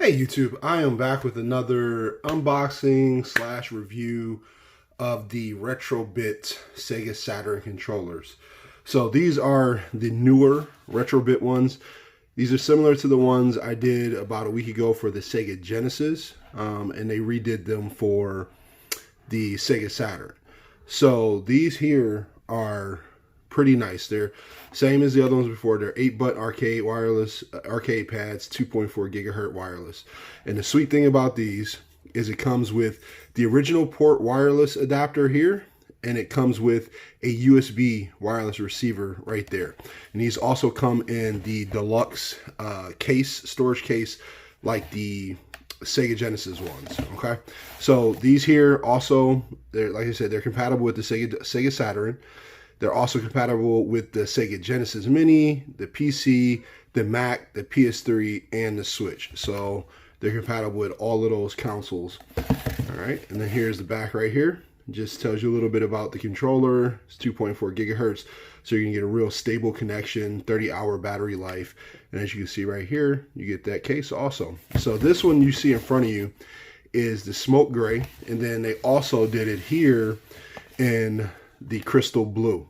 Hey YouTube, I am back with another unboxing slash review of the Retrobit Sega Saturn controllers. So these are the newer Retrobit ones. These are similar to the ones I did about a week ago for the Sega Genesis, and they redid them for the Sega Saturn. So these here are pretty nice. They're same as the other ones before. They're 8-butt arcade wireless arcade pads, 2.4 gigahertz wireless. And the sweet thing about these is it comes with the original port wireless adapter here, and it comes with a USB wireless receiver right there. And these also come in the deluxe storage case, like the Sega Genesis ones. Okay, so these here also, they're, like I said, they're compatible with the Sega Saturn. They're also compatible with the Sega Genesis Mini, the PC, the Mac, the PS3, and the Switch. So they're compatible with all of those consoles. All right, and then here's the back right here. Just tells you a little bit about the controller. It's 2.4 gigahertz, so you're gonna get a real stable connection, 30-hour battery life. And as you can see right here, you get that case also. So this one you see in front of you is the smoke gray, and then they also did it here in the crystal blue.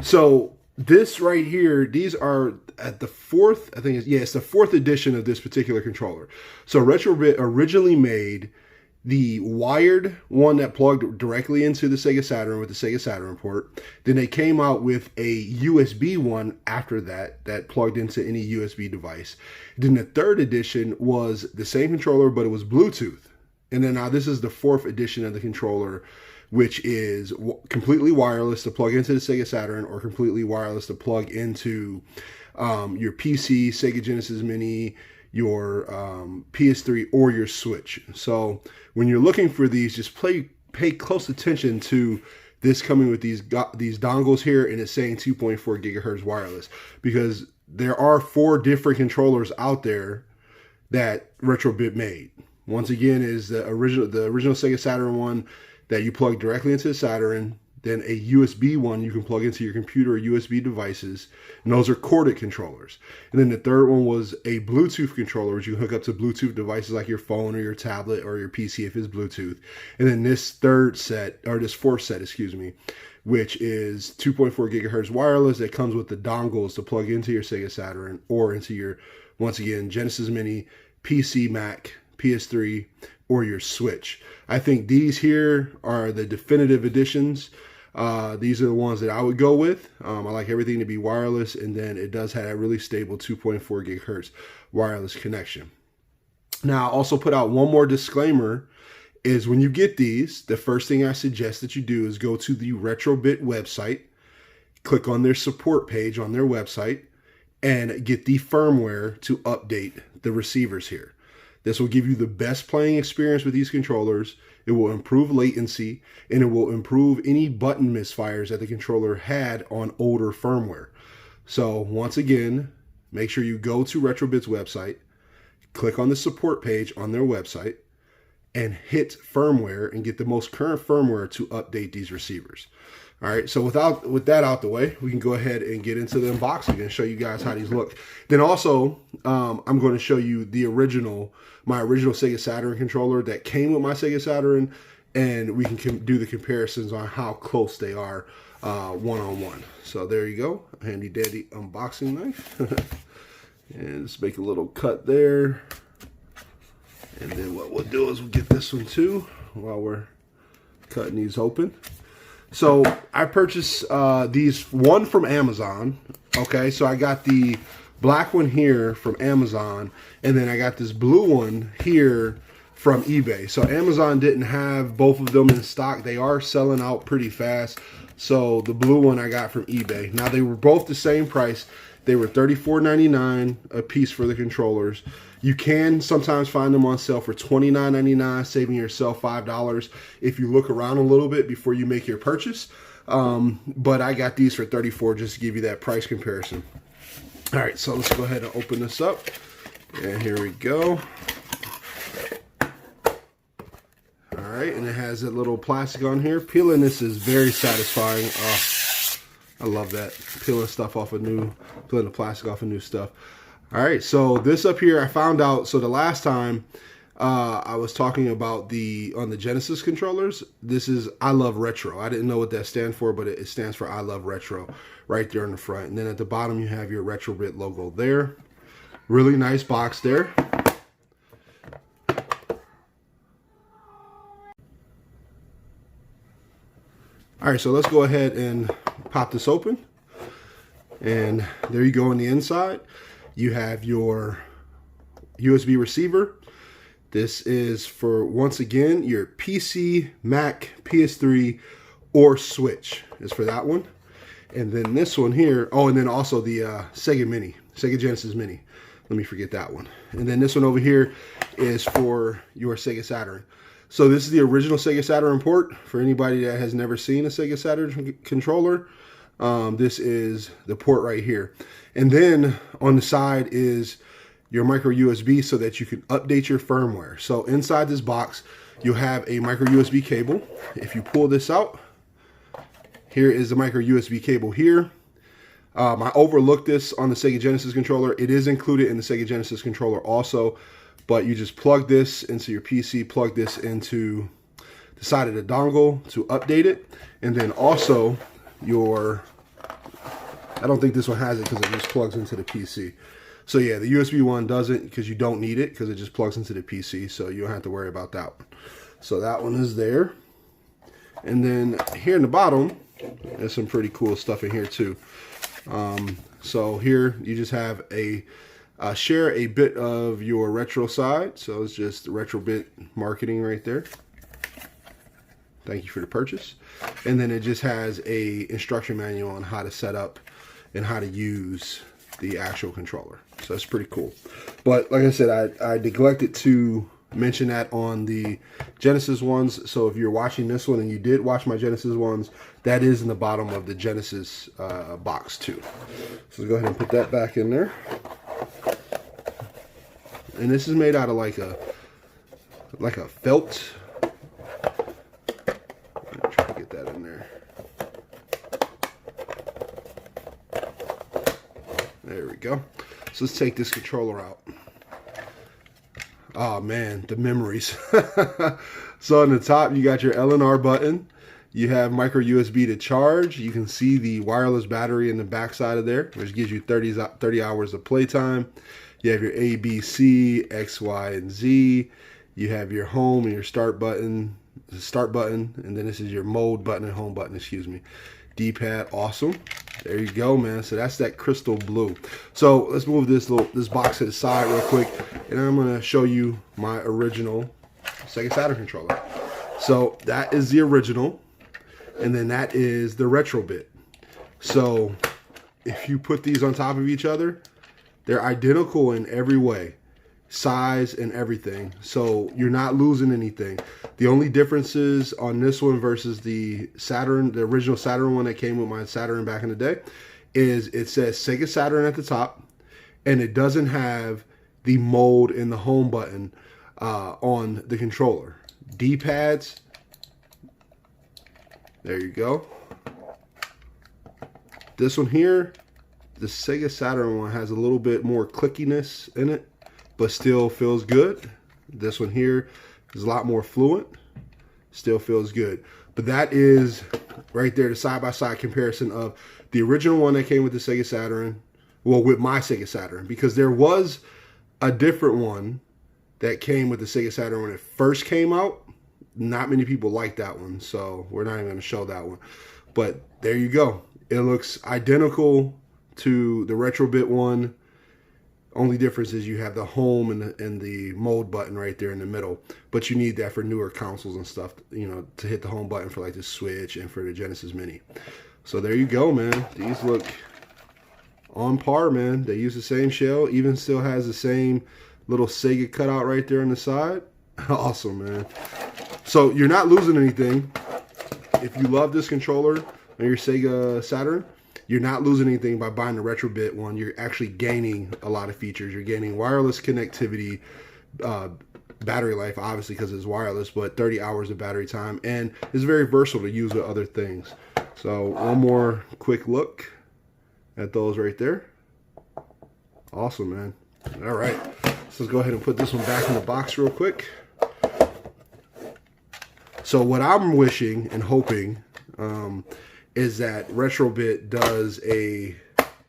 So this right here, these are at the fourth, I think it's the fourth edition of this particular controller. So Retrobit originally made the wired one that plugged directly into the Sega Saturn with the Sega Saturn port. Then they came out with a USB one after that, that plugged into any USB device. Then the third edition was the same controller, but it was Bluetooth. And then now this is the fourth edition of the controller, which is completely wireless to plug into the Sega Saturn, or completely wireless to plug into your PC, Sega Genesis Mini, your PS3, or your Switch. So when you're looking for these, just pay close attention to this coming with these dongles here, and it's saying 2.4 gigahertz wireless, because there are 4 different controllers out there that Retrobit made. Once again, is the original Sega Saturn one that you plug directly into the Saturn, then a USB one you can plug into your computer or USB devices, and those are corded controllers. And then the third one was a Bluetooth controller, which you hook up to Bluetooth devices like your phone or your tablet or your PC if it's Bluetooth. And then this fourth set, excuse me, which is 2.4 gigahertz wireless that comes with the dongles to plug into your Sega Saturn or into your, once again, Genesis Mini, PC, Mac, PS3, or your Switch. I think these here are the definitive editions. These are the ones that I would go with. I like everything to be wireless, and then it does have a really stable 2.4 gigahertz wireless connection. Now, I also put out one more disclaimer, is when you get these, the first thing I suggest that you do is go to the Retrobit website, click on their support page on their website, and get the firmware to update the receivers here. This will give you the best playing experience with these controllers. It will improve latency, and it will improve any button misfires that the controller had on older firmware. So once again, make sure you go to Retrobit's website, click on the support page on their website, and hit firmware and get the most current firmware to update these receivers. All right, so with that out the way, we can go ahead and get into the unboxing and show you guys how these look. Then also, I'm going to show you my original Sega Saturn controller that came with my Sega Saturn, and we can do the comparisons on how close they are one-on-one. So there you go, handy dandy unboxing knife. And let's make a little cut there. And then what we'll do is we'll get this one too while we're cutting these open. So I purchased these, one from Amazon. Okay, so I got the black one here from Amazon, and then I got this blue one here from eBay. So Amazon didn't have both of them in stock. They are selling out pretty fast. So the blue one I got from eBay. Now they were both the same price. They were $34.99 a piece for the controllers. You can sometimes find them on sale for $29.99, saving yourself $5 if you look around a little bit before you make your purchase. But I got these for $34 just to give you that price comparison. All right, so let's go ahead and open this up. And here we go. All right, and it has a little plastic on here. Peeling this is very satisfying. Oh, I love that. Peeling the plastic off of new stuff. All right, so this up here I found out. So the last time I was talking about on the Genesis controllers, this is I Love Retro. I didn't know what that stands for, but it stands for I Love Retro right there in the front. And then at the bottom you have your RetroBit logo there. Really nice box there. All right, so let's go ahead and pop this open. And there you go on the inside. You have your USB receiver. This is for, once again, your PC, Mac, PS3, or Switch is for that one. And then this one here, oh, and then also the Sega Genesis Mini. Let me forget that one. And then this one over here is for your Sega Saturn. So this is the original Sega Saturn port. For anybody that has never seen a Sega Saturn controller, this is the port right here. And then on the side is your micro USB so that you can update your firmware. So inside this box, you'll have a micro USB cable. If you pull this out, here is the micro USB cable here. I overlooked this on the Sega Genesis controller. It is included in the Sega Genesis controller also, but you just plug this into your PC, plug this into the side of the dongle to update it. And then also your, I don't think this one has it because it just plugs into the PC. So yeah, the USB one doesn't because you don't need it because it just plugs into the PC. So you don't have to worry about that one. So that one is there. And then here in the bottom, there's some pretty cool stuff in here too. So here you just have share a bit of your retro side. So it's just RetroBit marketing right there. Thank you for the purchase. And then it just has a instruction manual on how to set up and how to use the actual controller. So that's pretty cool. But like I said, I neglected to mention that on the Genesis ones. So if you're watching this one and you did watch my Genesis ones, that is in the bottom of the Genesis box too. So go ahead and put that back in there. And this is made out of like a felt. Try to get that in there. There we go. So let's take this controller out. Oh man, the memories. So on the top, you got your L and R button. You have micro USB to charge. You can see the wireless battery in the back side of there, which gives you 30 hours of playtime. You have your A, B, C, X, Y, and Z. You have your home and your start button, and then this is your mode button and home button, excuse me. D-pad, awesome. There you go, man. So that's that crystal blue. So let's move this box to the side real quick, and I'm gonna show you my original Sega Saturn controller. So that is the original, and then that is the RetroBit. So if you put these on top of each other, they're identical in every way, size and everything. So you're not losing anything. The only differences on this one versus the Saturn, the original Saturn one that came with my Saturn back in the day, is it says Sega Saturn at the top, and it doesn't have the mode and the home button on the controller. D-pads, there you go. This one here, the Sega Saturn one, has a little bit more clickiness in it, but still feels good. This one here is a lot more fluent, still feels good. But that is right there, the side-by-side comparison of the original one that came with the Sega Saturn, well, with my Sega Saturn, because there was a different one that came with the Sega Saturn when it first came out. Not many people liked that one, so we're not even going to show that one. But there you go. It looks identical to the RetroBit one. Only difference is you have the home and the mode button right there in the middle, but you need that for newer consoles and stuff, you know, to hit the home button for like the Switch and for the Genesis Mini. So there you go, man. These look on par, man. They use the same shell, even still has the same little Sega cutout right there on the side. Awesome, man. So you're not losing anything. If you love this controller on your Sega Saturn, you're not losing anything by buying the RetroBit one. You're actually gaining a lot of features. You're gaining wireless connectivity, battery life, obviously, because it's wireless, but 30 hours of battery time, and it's very versatile to use with other things. So one more quick look at those right there. Awesome, man. All right, so let's go ahead and put this one back in the box real quick. So what I'm wishing and hoping is that Retrobit does a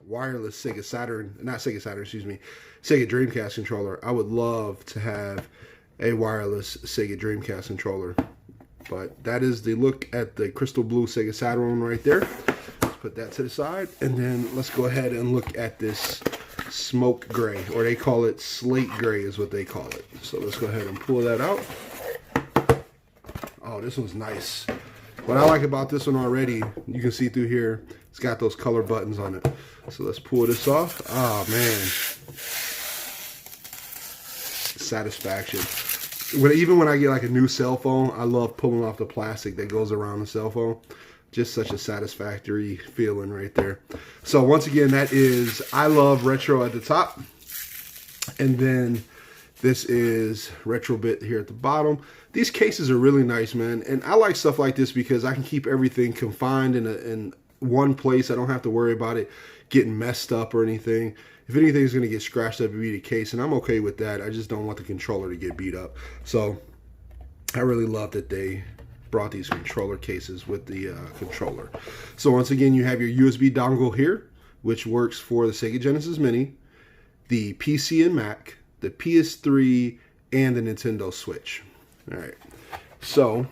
wireless Sega Saturn, not Sega Saturn, excuse me, Sega Dreamcast controller. I would love to have a wireless Sega Dreamcast controller. But that is the look at the crystal blue Sega Saturn right there. Let's put that to the side. And then let's go ahead and look at this smoke gray, or they call it slate gray is what they call it. So let's go ahead and pull that out. Oh, this one's nice. What I like about this one already, you can see through here, it's got those color buttons on it. So let's pull this off. Oh, man. Satisfaction. Even when I get like a new cell phone, I love pulling off the plastic that goes around the cell phone. Just such a satisfactory feeling right there. So once again, that is I Love Retro at the top. And then this is Retrobit here at the bottom. These cases are really nice, man. And I like stuff like this because I can keep everything confined in one place. I don't have to worry about it getting messed up or anything. If anything's going to get scratched up, it'd be the case, and I'm okay with that. I just don't want the controller to get beat up. So I really love that they brought these controller cases with the controller. So once again, you have your USB dongle here, which works for the Sega Genesis Mini, the PC and Mac, the PS3, and the Nintendo Switch. All right. So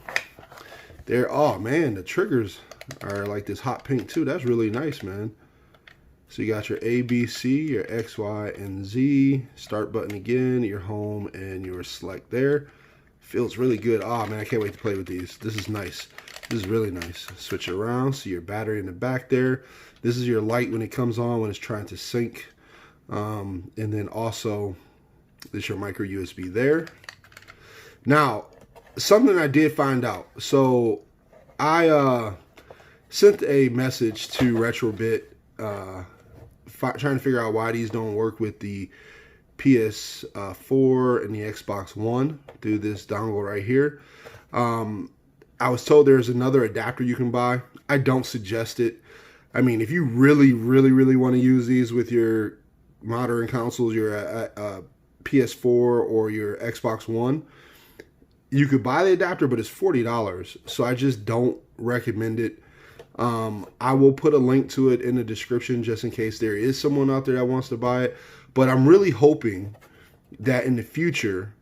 there, oh man, the triggers are like this hot pink too. That's really nice, man. So you got your A, B, C, your X, Y, and Z. Start button again, your home, and your select there. Feels really good. Oh man, I can't wait to play with these. This is nice. This is really nice. Switch it around. See your battery in the back there. This is your light when it comes on when it's trying to sync. And then also, this is your micro USB there. Now, something I did find out. So I sent a message to Retrobit trying to figure out why these don't work with the PS4 and the Xbox One through this dongle right here. I was told there's another adapter you can buy. I don't suggest it. I mean, if you really want to use these with your modern consoles, your PS4 or your Xbox One, you could buy the adapter, but it's $40. So I just don't recommend it. I will put a link to it in the description just in case there is someone out there that wants to buy it. But I'm really hoping that in the future,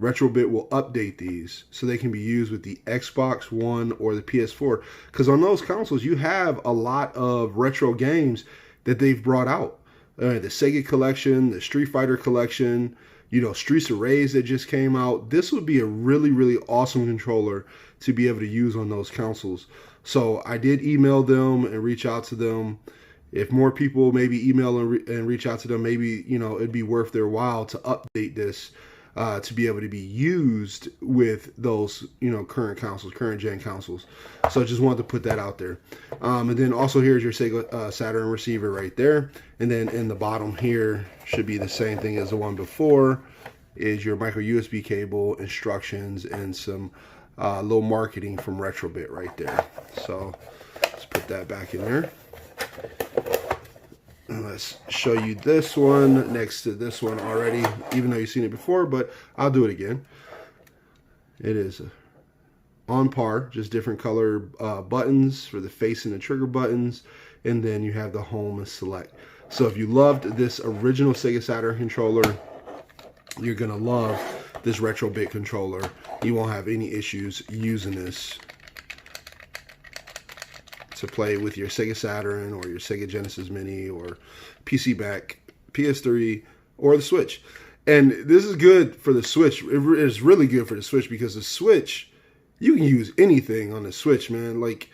Retrobit will update these so they can be used with the Xbox One or the PS4. Because on those consoles, you have a lot of retro games that they've brought out. The Sega Collection, the Street Fighter Collection, you know, Streets of Rage that just came out. This would be a really awesome controller to be able to use on those consoles. So I did email them and reach out to them. If more people maybe email and reach out to them, maybe, you know, it'd be worth their while to update this to be able to be used with those, you know, current gen consoles. So I just wanted to put that out there. And then also here's your Sega Saturn receiver right there. And then in the bottom here should be the same thing as the one before, is your micro USB cable, instructions, and some little marketing from Retrobit right there. So let's put that back in there. And let's show you this one next to this one already, even though you've seen it before, but I'll do it again. It is on par, just different color buttons for the face and the trigger buttons, and then you have the home and select. So if you loved this original Sega Saturn controller, you're gonna love this Retrobit controller. You won't have any issues using this to play with your Sega Saturn or your Sega Genesis Mini or PC Mac, PS3, or the Switch. And this is good for the Switch. It is really good for the Switch because the Switch, you can use anything on the Switch, man. Like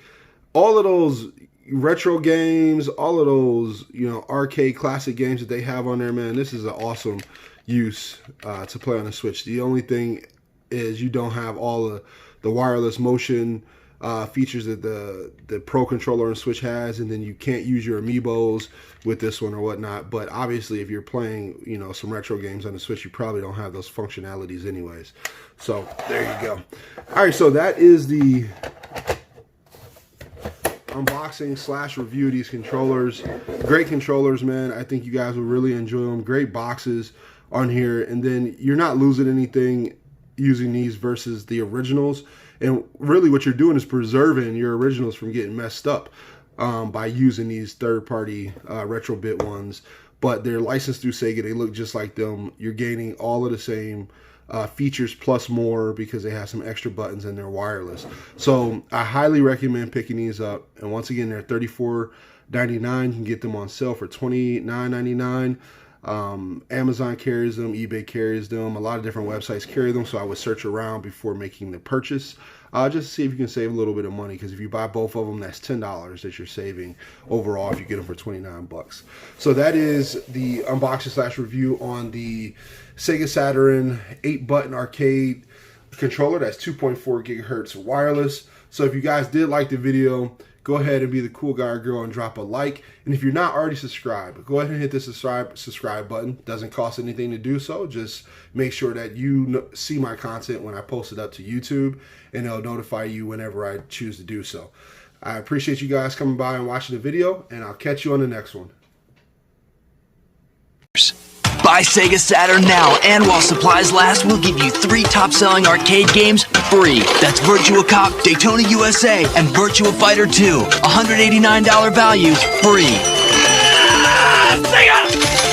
all of those retro games, all of those, you know, arcade classic games that they have on there, man, this is an awesome use to play on the Switch. The only thing is you don't have all of the wireless motion features that the Pro controller on Switch has, and then you can't use your amiibos with this one or whatnot. But obviously, if you're playing, you know, some retro games on the Switch, you probably don't have those functionalities anyways. So there you go. All right, so that is the unboxing slash review these controllers. Great controllers, man. I think you guys will really enjoy them. Great boxes on here, and then you're not losing anything using these versus the originals. And really what you're doing is preserving your originals from getting messed up by using these third-party Retrobit ones. But they're licensed through Sega. They look just like them. You're gaining all of the same features plus more because they have some extra buttons and they're wireless. So I highly recommend picking these up. And once again, they're $34.99. You can get them on sale for $29.99. Amazon carries them, eBay carries them, a lot of different websites carry them, so I would search around before making the purchase, just to see if you can save a little bit of money, because if you buy both of them, that's $10 that you're saving overall if you get them for 29 bucks. So that is the unboxing slash review on the Sega Saturn 8-button arcade controller. That's 2.4 gigahertz wireless. So if you guys did like the video, go ahead and be the cool guy or girl and drop a like. And if you're not already subscribed, go ahead and hit the subscribe button. Doesn't cost anything to do so. Just make sure that you see my content when I post it up to YouTube, and it'll notify you whenever I choose to do so. I appreciate you guys coming by and watching the video, and I'll catch you on the next one. Buy Sega Saturn now, and while supplies last, we'll give you 3 top-selling arcade games free. That's Virtua Cop, Daytona USA, and Virtua Fighter 2. $189 value, free. Sega!